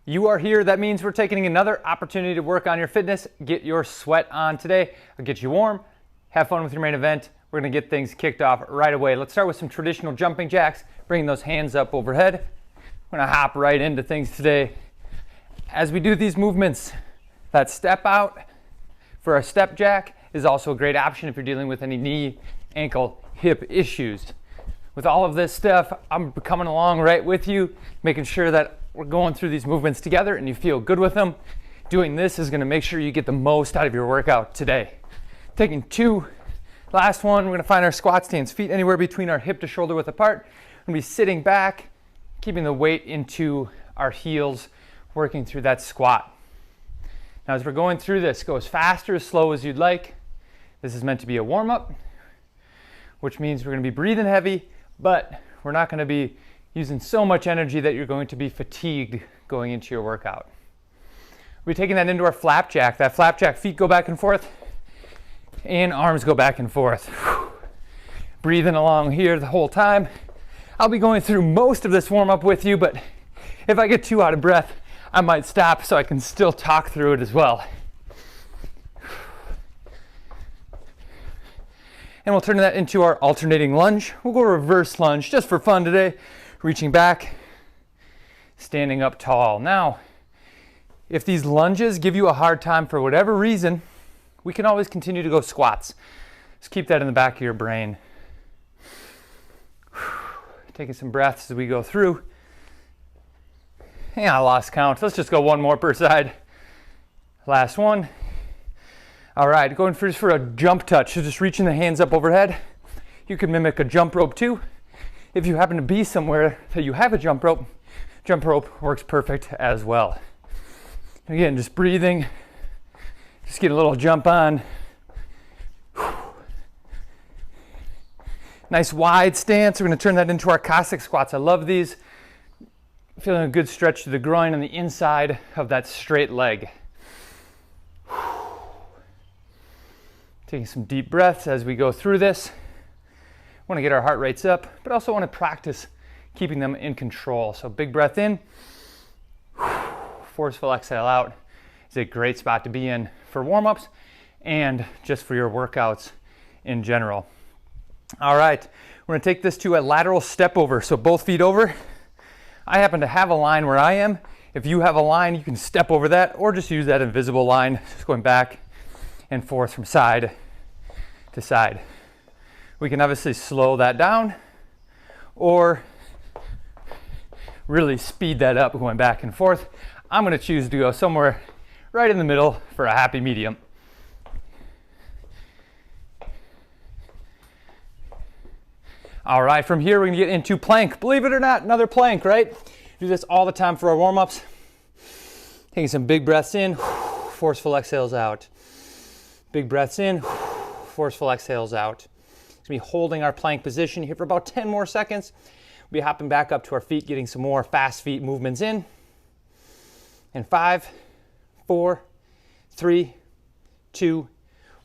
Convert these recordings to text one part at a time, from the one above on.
You are here. That means we're taking another opportunity to work on your fitness, get your sweat on today. I'll get you warm, have fun with your main event. We're gonna get things kicked off right away. Let's start with some traditional jumping jacks, bringing those hands up overhead. We're gonna hop right into things today. As we do these movements, that step out for a step jack is also a great option if you're dealing with any knee, ankle, hip issues. With all of this stuff, I'm coming along right with you, making sure that we're going through these movements together and you feel good with them. Doing this is gonna make sure you get the most out of your workout today. Taking two, last one, we're gonna find our squat stance, feet anywhere between our hip to shoulder width apart. We're gonna be sitting back, keeping the weight into our heels, working through that squat. Now as we're going through this, go as fast or as slow as you'd like. This is meant to be a warm-up, which means we're gonna be breathing heavy, but we're not gonna be using so much energy that you're going to be fatigued going into your workout. We're taking that into our flapjack. That flapjack, feet go back and forth and arms go back and forth. Breathing along here the whole time. I'll be going through most of this warm-up with you, but if I get too out of breath, I might stop so I can still talk through it as well. And we'll turn that into our alternating lunge. We'll go reverse lunge just for fun today. Reaching back, standing up tall. Now, if these lunges give you a hard time for whatever reason, we can always continue to go squats. Just keep that in the back of your brain. Taking some breaths as we go through. Yeah, I lost count. Let's just go one more per side. Last one. All right, going for a jump touch. So just reaching the hands up overhead. You can mimic a jump rope too. If you happen to be somewhere that you have a jump rope works perfect as well. Again, just breathing, just get a little jump on. Nice wide stance. We're gonna turn that into our Cossack squats. I love these. Feeling a good stretch to the groin on the inside of that straight leg. Taking some deep breaths as we go through this. Want to get our heart rates up, but also want to practice keeping them in control. So big breath in, forceful exhale out is a great spot to be in for warm-ups and just for your workouts in general. All right, we're going to take this to a lateral step over. So both feet over. I happen to have a line where I am. If you have a line, you can step over that or just use that invisible line, just going back and forth from side to side. We can obviously slow that down or really speed that up going back and forth. I'm going to choose to go somewhere right in the middle for a happy medium. All right, from here we're going to get into plank. Believe it or not, another plank, right? Do this all the time for our warm-ups. Taking some big breaths in, forceful exhales out. Big breaths in, forceful exhales out. We'll be holding our plank position here for about 10 more seconds. We'll be hopping back up to our feet, getting some more fast feet movements in. And 5, 4, 3, 2,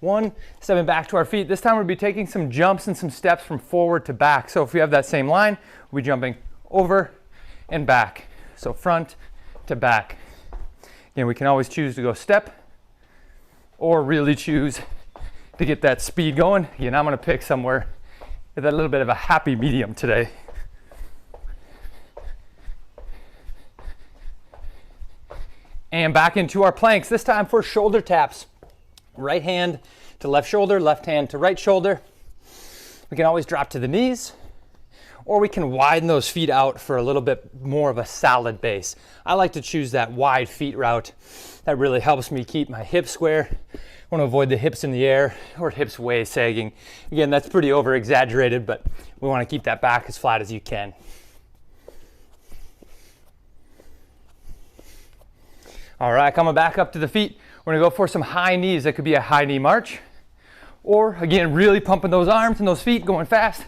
1. Stepping back to our feet. This time we'll be taking some jumps and some steps from forward to back. So if we have that same line, we'll be jumping over and back. So front to back. Again, we can always choose to go step or really choose to get that speed going. Again, I'm going to pick somewhere with a little bit of a happy medium today. And back into our planks, this time for shoulder taps. Right hand to left shoulder, left hand to right shoulder. We can always drop to the knees, or we can widen those feet out for a little bit more of a solid base. I like to choose that wide feet route. That really helps me keep my hips square. I want to avoid the hips in the air or hips way sagging. Again, that's pretty over exaggerated, but we want to keep that back as flat as you can. All right, coming back up to the feet. We're gonna go for some high knees. That could be a high knee march. Or again, really pumping those arms and those feet, going fast.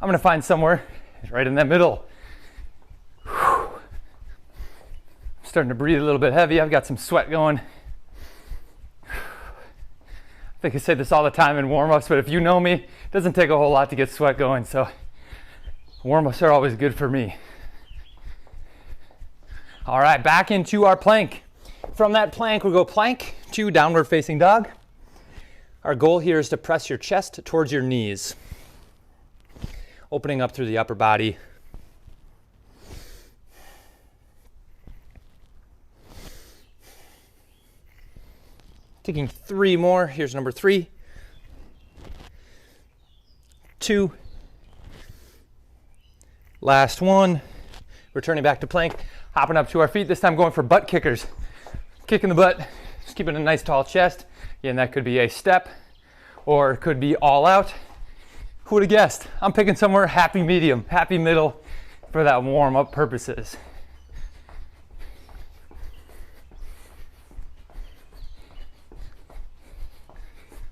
I'm gonna find somewhere right in that middle. I'm starting to breathe a little bit heavy. I've got some sweat going. I think I say this all the time in warm-ups, but if you know me, it doesn't take a whole lot to get sweat going, so warm-ups are always good for me. All right, back into our plank. From that plank, we go plank to downward facing dog. Our goal here is to press your chest towards your knees, opening up through the upper body. Taking 3 more. Here's number 3, 2, last one. Returning back to plank, hopping up to our feet, this time going for butt kickers. Kicking the butt, just keeping a nice tall chest. Again, that could be a step or it could be all out. Who would have guessed? I'm picking somewhere happy medium, happy middle for that warm up purposes.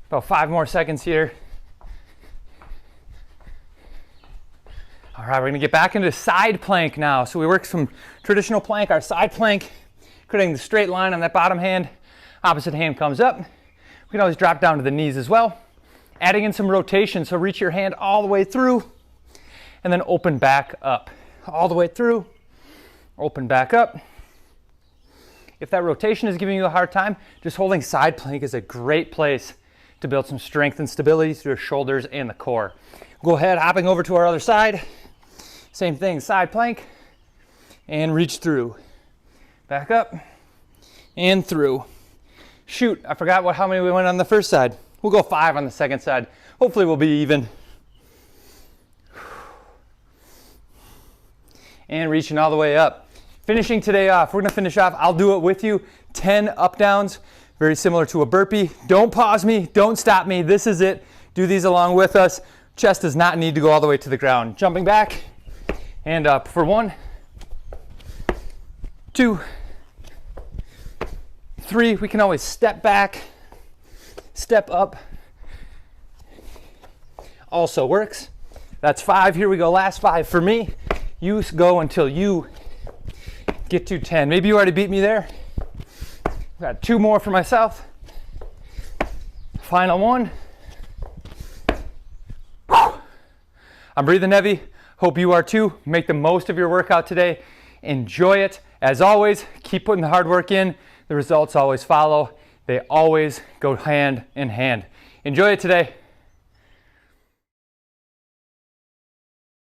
About 5 more seconds here. All right, we're gonna get back into side plank now. So we work some traditional plank, our side plank, creating the straight line on that bottom hand. Opposite hand comes up. We can always drop down to the knees as well. Adding in some rotation, so reach your hand all the way through and then open back up. All the way through, open back up. If that rotation is giving you a hard time, just holding side plank is a great place to build some strength and stability through your shoulders and the core. Go ahead, hopping over to our other side. Same thing, side plank, and reach through. Back up, and through. Shoot, I forgot how many we went on the first side. We'll go 5 on the second side. Hopefully we'll be even. And reaching all the way up. Finishing today off, we're gonna finish off, I'll do it with you, 10 up downs, very similar to a burpee. Don't pause me, don't stop me, this is it. Do these along with us. Chest does not need to go all the way to the ground. Jumping back and up for 1, 2, 3. We can always step back, step up. Also works. That's 5. Here we go, last 5 for me. You go until you get to 10. Maybe you already beat me there. Got 2 more for myself. Final 1. I'm breathing heavy. Hope you are too. Make the most of your workout today. Enjoy it. As always, keep putting the hard work in. The results always follow. They always go hand in hand. Enjoy it today.